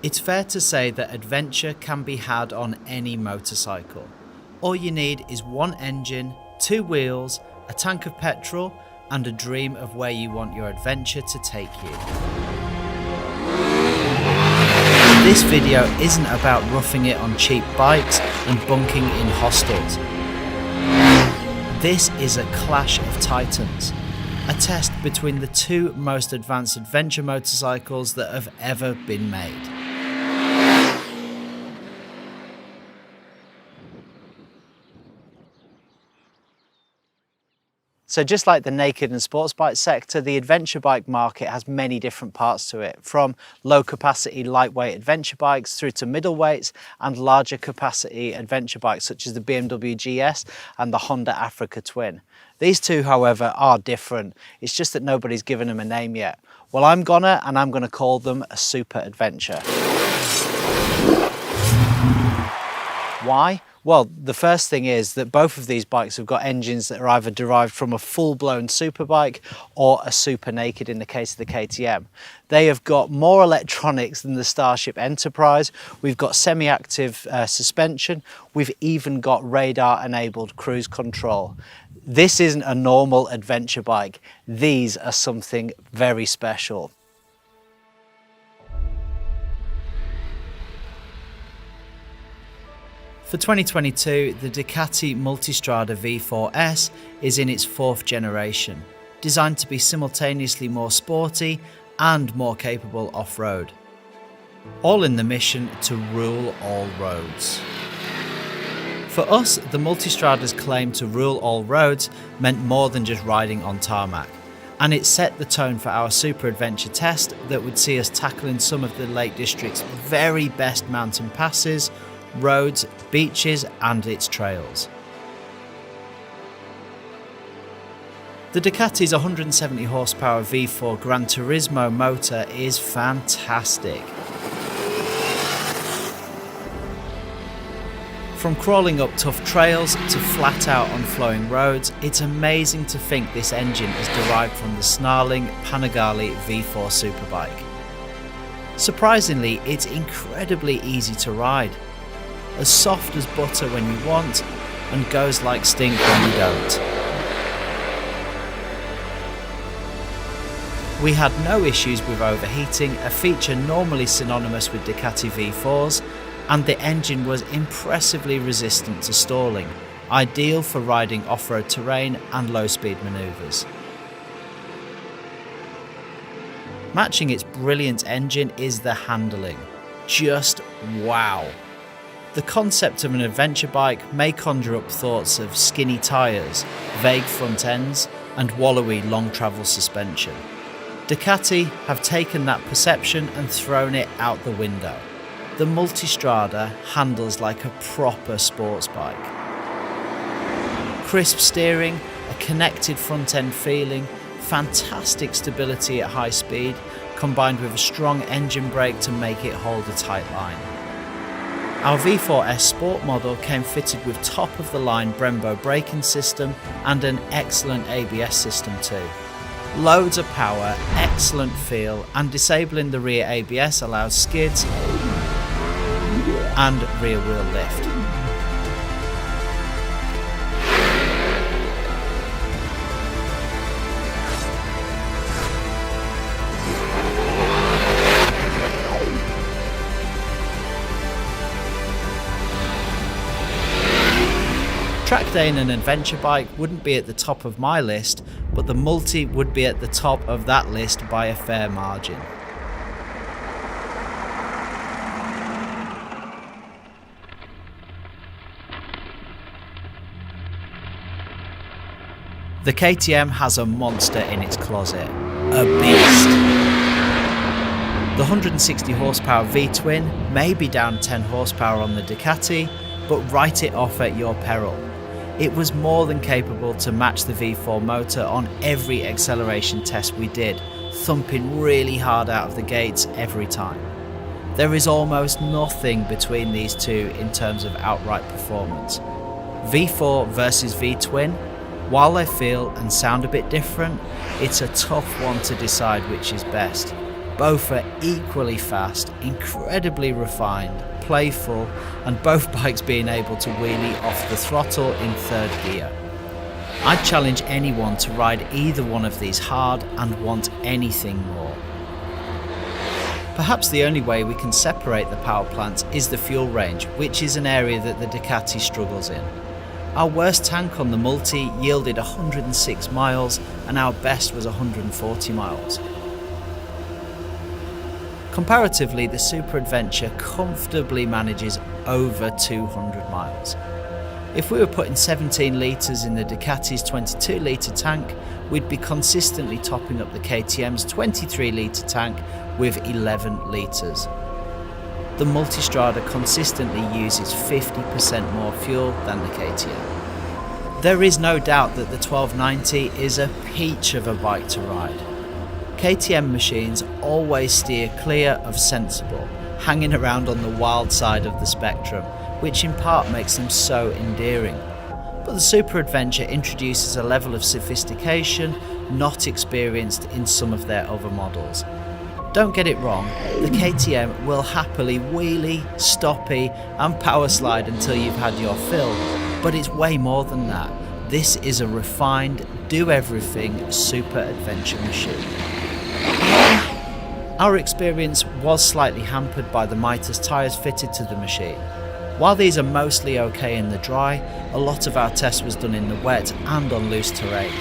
It's fair to say that adventure can be had on any motorcycle. All you need is one engine, two wheels, a tank of petrol, and a dream of where you want your adventure to take you. This video isn't about roughing it on cheap bikes and bunking in hostels. This is a clash of titans, a test between the two most advanced adventure motorcycles that have ever been made. So just like the naked and sports bike sector, the adventure bike market has many different parts to it, from low capacity lightweight adventure bikes through to middleweights and larger capacity adventure bikes such as the BMW GS and the Honda Africa Twin. These two, however, are different. It's just that nobody's given them a name yet. Well, I'm gonna call them a super adventure. Why? Well, the first thing is that both of these bikes have got engines that are either derived from a full-blown superbike or a super naked in the case of the KTM. They have got more electronics than the Starship Enterprise. We've got semi-active suspension. We've even got radar-enabled cruise control. This isn't a normal adventure bike. These are something very special. For 2022, the Ducati Multistrada V4s is in its fourth generation, designed to be simultaneously more sporty and more capable off-road. All in the mission to rule all roads. For us, the Multistrada's claim to rule all roads meant more than just riding on tarmac, and it set the tone for our super adventure test that would see us tackling some of the Lake District's very best mountain passes, roads, beaches and its trails. The Ducati's 170 horsepower V4 Gran Turismo motor is fantastic. From crawling up tough trails to flat out on flowing roads, it's amazing to think this engine is derived from the snarling Panigale V4 superbike. Surprisingly, it's incredibly easy to ride. As soft as butter when you want, and goes like stink when you don't. We had no issues with overheating, a feature normally synonymous with Ducati V4s, and the engine was impressively resistant to stalling, ideal for riding off-road terrain and low-speed manoeuvres. Matching its brilliant engine is the handling. Just wow! The concept of an adventure bike may conjure up thoughts of skinny tyres, vague front ends, and wallowy long travel suspension. Ducati have taken that perception and thrown it out the window. The Multistrada handles like a proper sports bike. Crisp steering, a connected front end feeling, fantastic stability at high speed, combined with a strong engine brake to make it hold a tight line. Our V4s Sport model came fitted with top-of-the-line Brembo braking system and an excellent ABS system too. Loads of power, excellent feel, and disabling the rear ABS allows skids and rear wheel lift. Track day in an adventure bike wouldn't be at the top of my list, but the Multi would be at the top of that list by a fair margin. The KTM has a monster in its closet, a beast. The 160 horsepower V-twin may be down 10 horsepower on the Ducati, but write it off at your peril. It was more than capable to match the V4 motor on every acceleration test we did, thumping really hard out of the gates every time. There is almost nothing between these two in terms of outright performance. V4 versus V-twin, while they feel and sound a bit different, it's a tough one to decide which is best. Both are equally fast, incredibly refined, playful, and both bikes being able to wheelie off the throttle in third gear. I'd challenge anyone to ride either one of these hard and want anything more. Perhaps the only way we can separate the power plants is the fuel range, which is an area that the Ducati struggles in. Our worst tank on the Multi yielded 106 miles and our best was 140 miles. Comparatively, the Super Adventure comfortably manages over 200 miles. If we were putting 17 litres in the Ducati's 22 litre tank, we'd be consistently topping up the KTM's 23 litre tank with 11 litres. The Multistrada consistently uses 50% more fuel than the KTM. There is no doubt that the 1290 is a peach of a bike to ride. KTM machines always steer clear of sensible, hanging around on the wild side of the spectrum, which in part makes them so endearing. But the Super Adventure introduces a level of sophistication not experienced in some of their other models. Don't get it wrong, the KTM will happily wheelie, stoppie and power slide until you've had your fill, but it's way more than that. This is a refined, do-everything Super Adventure machine. Our experience was slightly hampered by the Mitas tyres fitted to the machine. While these are mostly okay in the dry, a lot of our test was done in the wet and on loose terrain.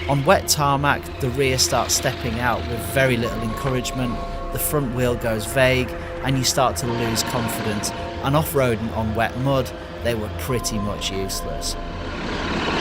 On wet tarmac, the rear starts stepping out with very little encouragement, the front wheel goes vague and you start to lose confidence, and off-roading on wet mud, they were pretty much useless.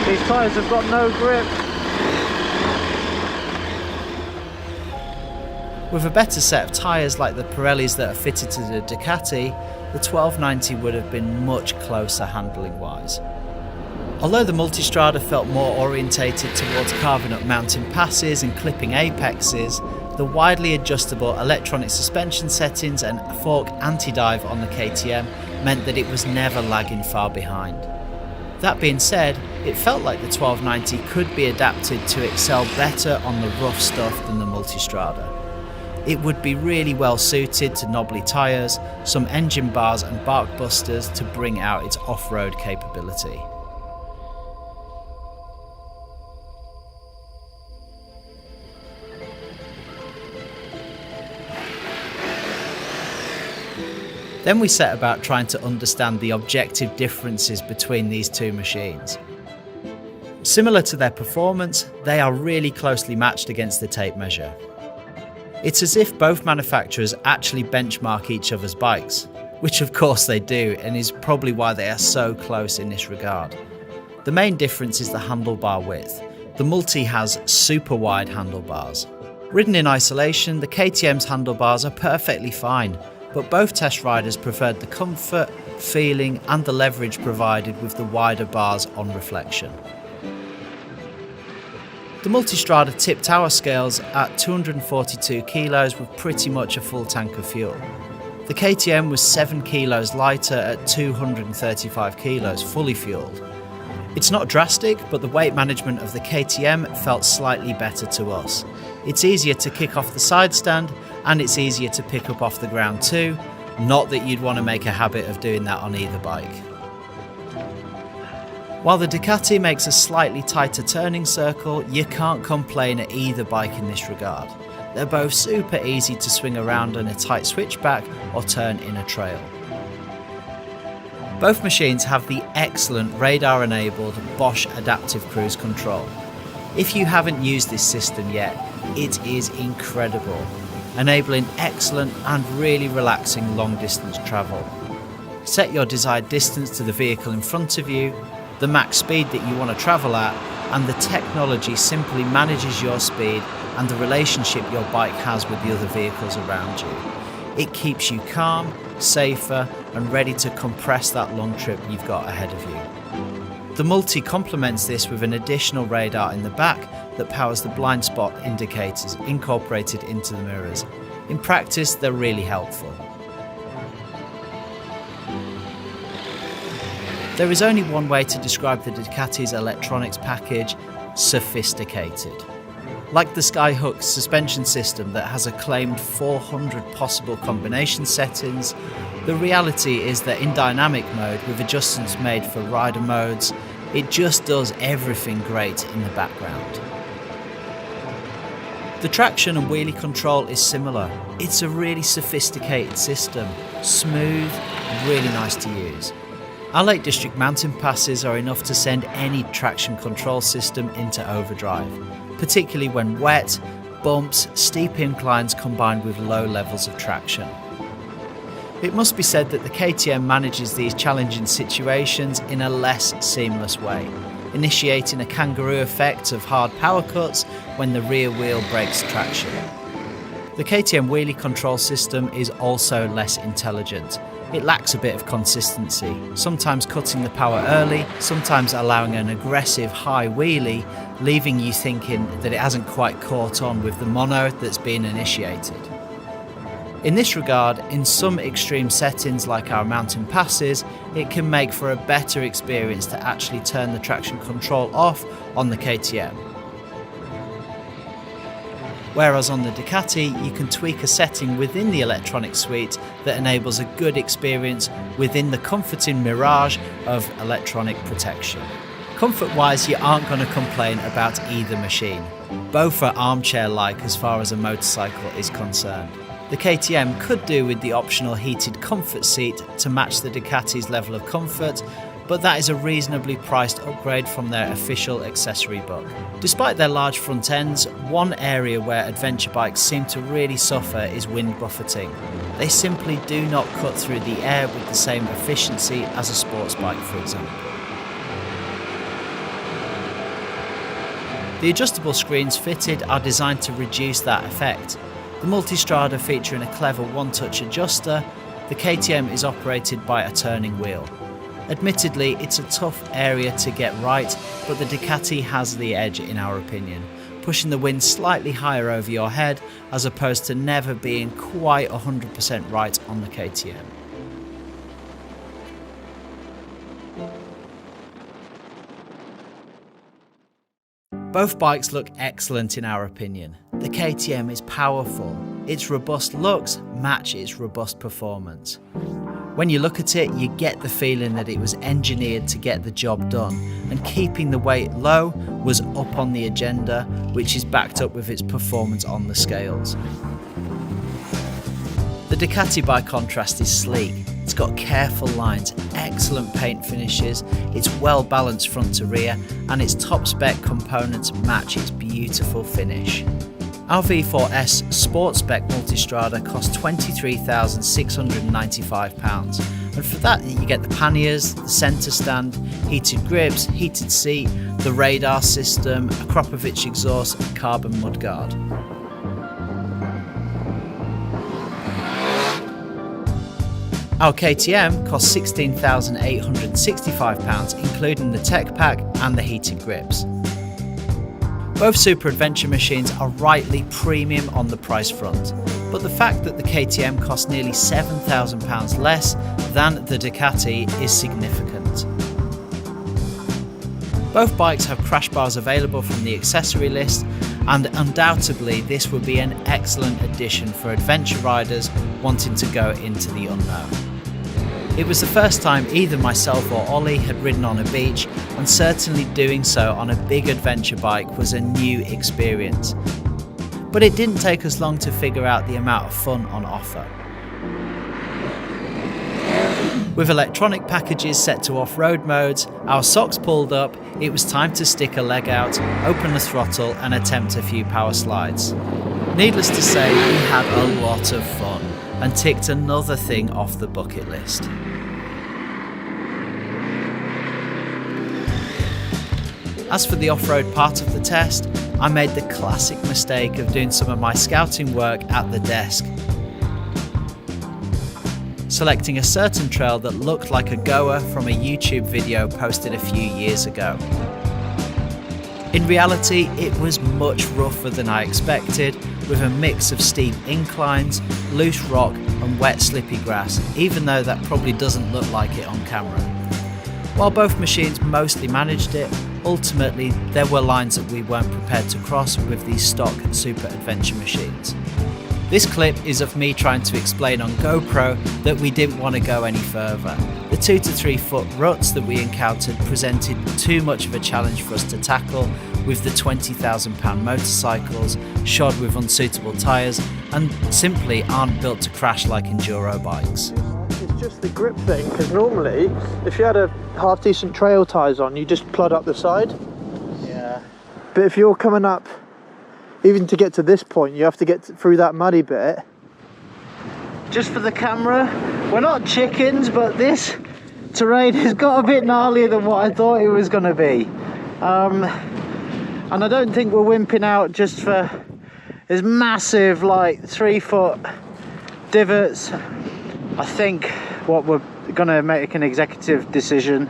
These tyres have got no grip. With a better set of tyres like the Pirellis that are fitted to the Ducati, the 1290 would have been much closer handling wise. Although the Multistrada felt more orientated towards carving up mountain passes and clipping apexes, the widely adjustable electronic suspension settings and fork anti-dive on the KTM meant that it was never lagging far behind. That being said, it felt like the 1290 could be adapted to excel better on the rough stuff than the Multistrada. It would be really well suited to knobbly tyres, some engine bars and bark busters to bring out its off-road capability. Then we set about trying to understand the objective differences between these two machines. Similar to their performance, they are really closely matched against the tape measure. It's as if both manufacturers actually benchmark each other's bikes, which of course they do, and is probably why they are so close in this regard. The main difference is the handlebar width. The Multi has super wide handlebars. Ridden in isolation, the KTM's handlebars are perfectly fine, but both test riders preferred the comfort, feeling and the leverage provided with the wider bars on reflection. The Multistrada tipped our scales at 242 kilos with pretty much a full tank of fuel. The KTM was 7 kilos lighter at 235 kilos, fully fueled. It's not drastic, but the weight management of the KTM felt slightly better to us. It's easier to kick off the side stand, and it's easier to pick up off the ground too, not that you'd want to make a habit of doing that on either bike. While the Ducati makes a slightly tighter turning circle, you can't complain at either bike in this regard. They're both super easy to swing around on a tight switchback or turn in a trail. Both machines have the excellent radar-enabled Bosch Adaptive Cruise Control. If you haven't used this system yet, it is incredible, enabling excellent and really relaxing long-distance travel. Set your desired distance to the vehicle in front of you, the max speed that you want to travel at, and the technology simply manages your speed and the relationship your bike has with the other vehicles around you. It keeps you calm, safer, and ready to compress that long trip you've got ahead of you. The Multi complements this with an additional radar in the back that powers the blind spot indicators incorporated into the mirrors. In practice, they're really helpful. There is only one way to describe the Ducati's electronics package: sophisticated. Like the Skyhook suspension system that has a claimed 400 possible combination settings, the reality is that in dynamic mode, with adjustments made for rider modes, it just does everything great in the background. The traction and wheelie control is similar. It's a really sophisticated system, smooth, really nice to use. Our Lake District mountain passes are enough to send any traction control system into overdrive, particularly when wet, bumps, steep inclines combined with low levels of traction. It must be said that the KTM manages these challenging situations in a less seamless way, initiating a kangaroo effect of hard power cuts when the rear wheel breaks traction. The KTM wheelie control system is also less intelligent. It lacks a bit of consistency, sometimes cutting the power early, sometimes allowing an aggressive high wheelie, leaving you thinking that it hasn't quite caught on with the mono that's been initiated. In this regard, in some extreme settings like our mountain passes, it can make for a better experience to actually turn the traction control off on the KTM. Whereas on the Ducati, you can tweak a setting within the electronic suite that enables a good experience within the comforting mirage of electronic protection. Comfort-wise, you aren't going to complain about either machine. Both are armchair-like as far as a motorcycle is concerned. The KTM could do with the optional heated comfort seat to match the Ducati's level of comfort, but that is a reasonably priced upgrade from their official accessory book. Despite their large front ends, one area where adventure bikes seem to really suffer is wind buffeting. They simply do not cut through the air with the same efficiency as a sports bike, for example. The adjustable screens fitted are designed to reduce that effect. The Multistrada featuring a clever one-touch adjuster, the KTM is operated by a turning wheel. Admittedly, it's a tough area to get right, but the Ducati has the edge in our opinion, pushing the wind slightly higher over your head as opposed to never being quite 100% right on the KTM. Both bikes look excellent in our opinion. The KTM is powerful. Its robust looks match its robust performance. When you look at it, you get the feeling that it was engineered to get the job done, and keeping the weight low was up on the agenda, which is backed up with its performance on the scales. The Ducati, by contrast, is sleek. It's got careful lines, excellent paint finishes, it's well balanced front to rear, and its top spec components match its beautiful finish. Our V4s Sport Spec Multistrada cost £23,695, and for that you get the panniers, the centre stand, heated grips, heated seat, the radar system, a Kropovich exhaust and carbon mudguard. Our KTM cost £16,865, including the tech pack and the heated grips. Both super adventure machines are rightly premium on the price front, but the fact that the KTM costs nearly £7,000 less than the Ducati is significant. Both bikes have crash bars available from the accessory list, and undoubtedly this would be an excellent addition for adventure riders wanting to go into the unknown. It was the first time either myself or Ollie had ridden on a beach, and certainly doing so on a big adventure bike was a new experience. But it didn't take us long to figure out the amount of fun on offer. With electronic packages set to off-road modes, our socks pulled up, it was time to stick a leg out, open the throttle and attempt a few power slides. Needless to say, we had a lot of fun and ticked another thing off the bucket list. As for the off-road part of the test, I made the classic mistake of doing some of my scouting work at the desk, selecting a certain trail that looked like a goer from a YouTube video posted a few years ago. In reality, it was much rougher than I expected, with a mix of steep inclines, loose rock and wet slippy grass, even though that probably doesn't look like it on camera. While both machines mostly managed it, ultimately there were lines that we weren't prepared to cross with these stock super adventure machines. This clip is of me trying to explain on GoPro that we didn't want to go any further. The 2 to 3 foot ruts that we encountered presented too much of a challenge for us to tackle with the £20,000 motorcycles shod with unsuitable tyres and simply aren't built to crash like enduro bikes. It's just the grip thing, because normally if you had a half decent trail tyres on, you just plod up the side. Yeah. But if you're coming up, even to get to this point, you have to get through that muddy bit. Just for the camera, we're not chickens, but this terrain has got a bit gnarlier than what I thought it was going to be. And I don't think we're wimping out just for this massive, like 3 foot divots. I think what we're going to make an executive decision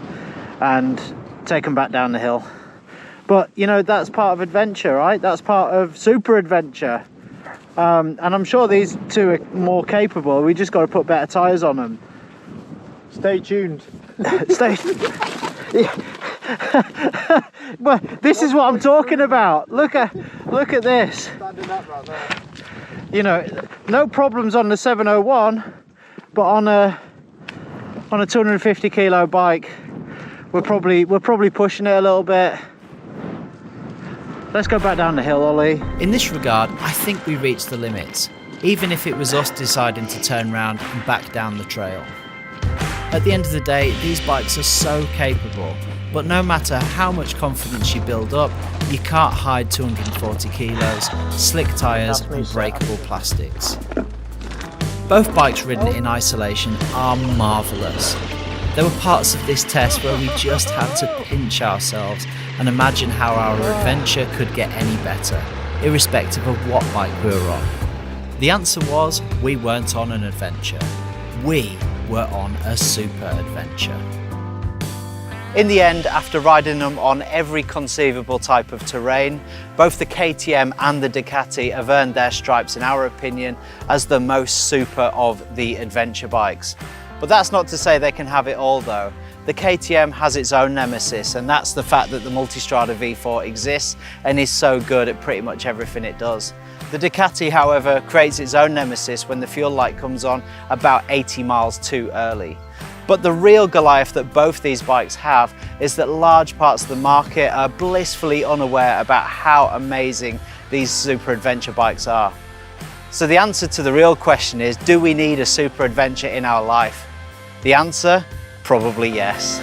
and take them back down the hill. But you know, that's part of adventure, right? That's part of super adventure. And I'm sure these two are more capable. We just got to put better tyres on them. Stay tuned. Stay. Well, this is what I'm talking about. Look at this. Standing up right there. You know, no problems on the 701, but on a 250 kilo bike, we're probably pushing it a little bit. Let's go back down the hill, Ollie. In this regard, I think we reached the limits, even if it was us deciding to turn round and back down the trail. At the end of the day, these bikes are so capable, but no matter how much confidence you build up, you can't hide 240 kilos, slick tyres and breakable plastics. Both bikes ridden in isolation are marvellous. There were parts of this test where we just had to pinch ourselves and imagine how our adventure could get any better, irrespective of what bike we were on. The answer was, we weren't on an adventure. We were on a super adventure. In the end, after riding them on every conceivable type of terrain, both the KTM and the Ducati have earned their stripes, in our opinion, as the most super of the adventure bikes. But that's not to say they can have it all though. The KTM has its own nemesis, and that's the fact that the Multistrada V4 exists and is so good at pretty much everything it does. The Ducati, however, creates its own nemesis when the fuel light comes on about 80 miles too early. But the real Goliath that both these bikes have is that large parts of the market are blissfully unaware about how amazing these super adventure bikes are. So the answer to the real question is, do we need a super adventure in our life? The answer, probably yes.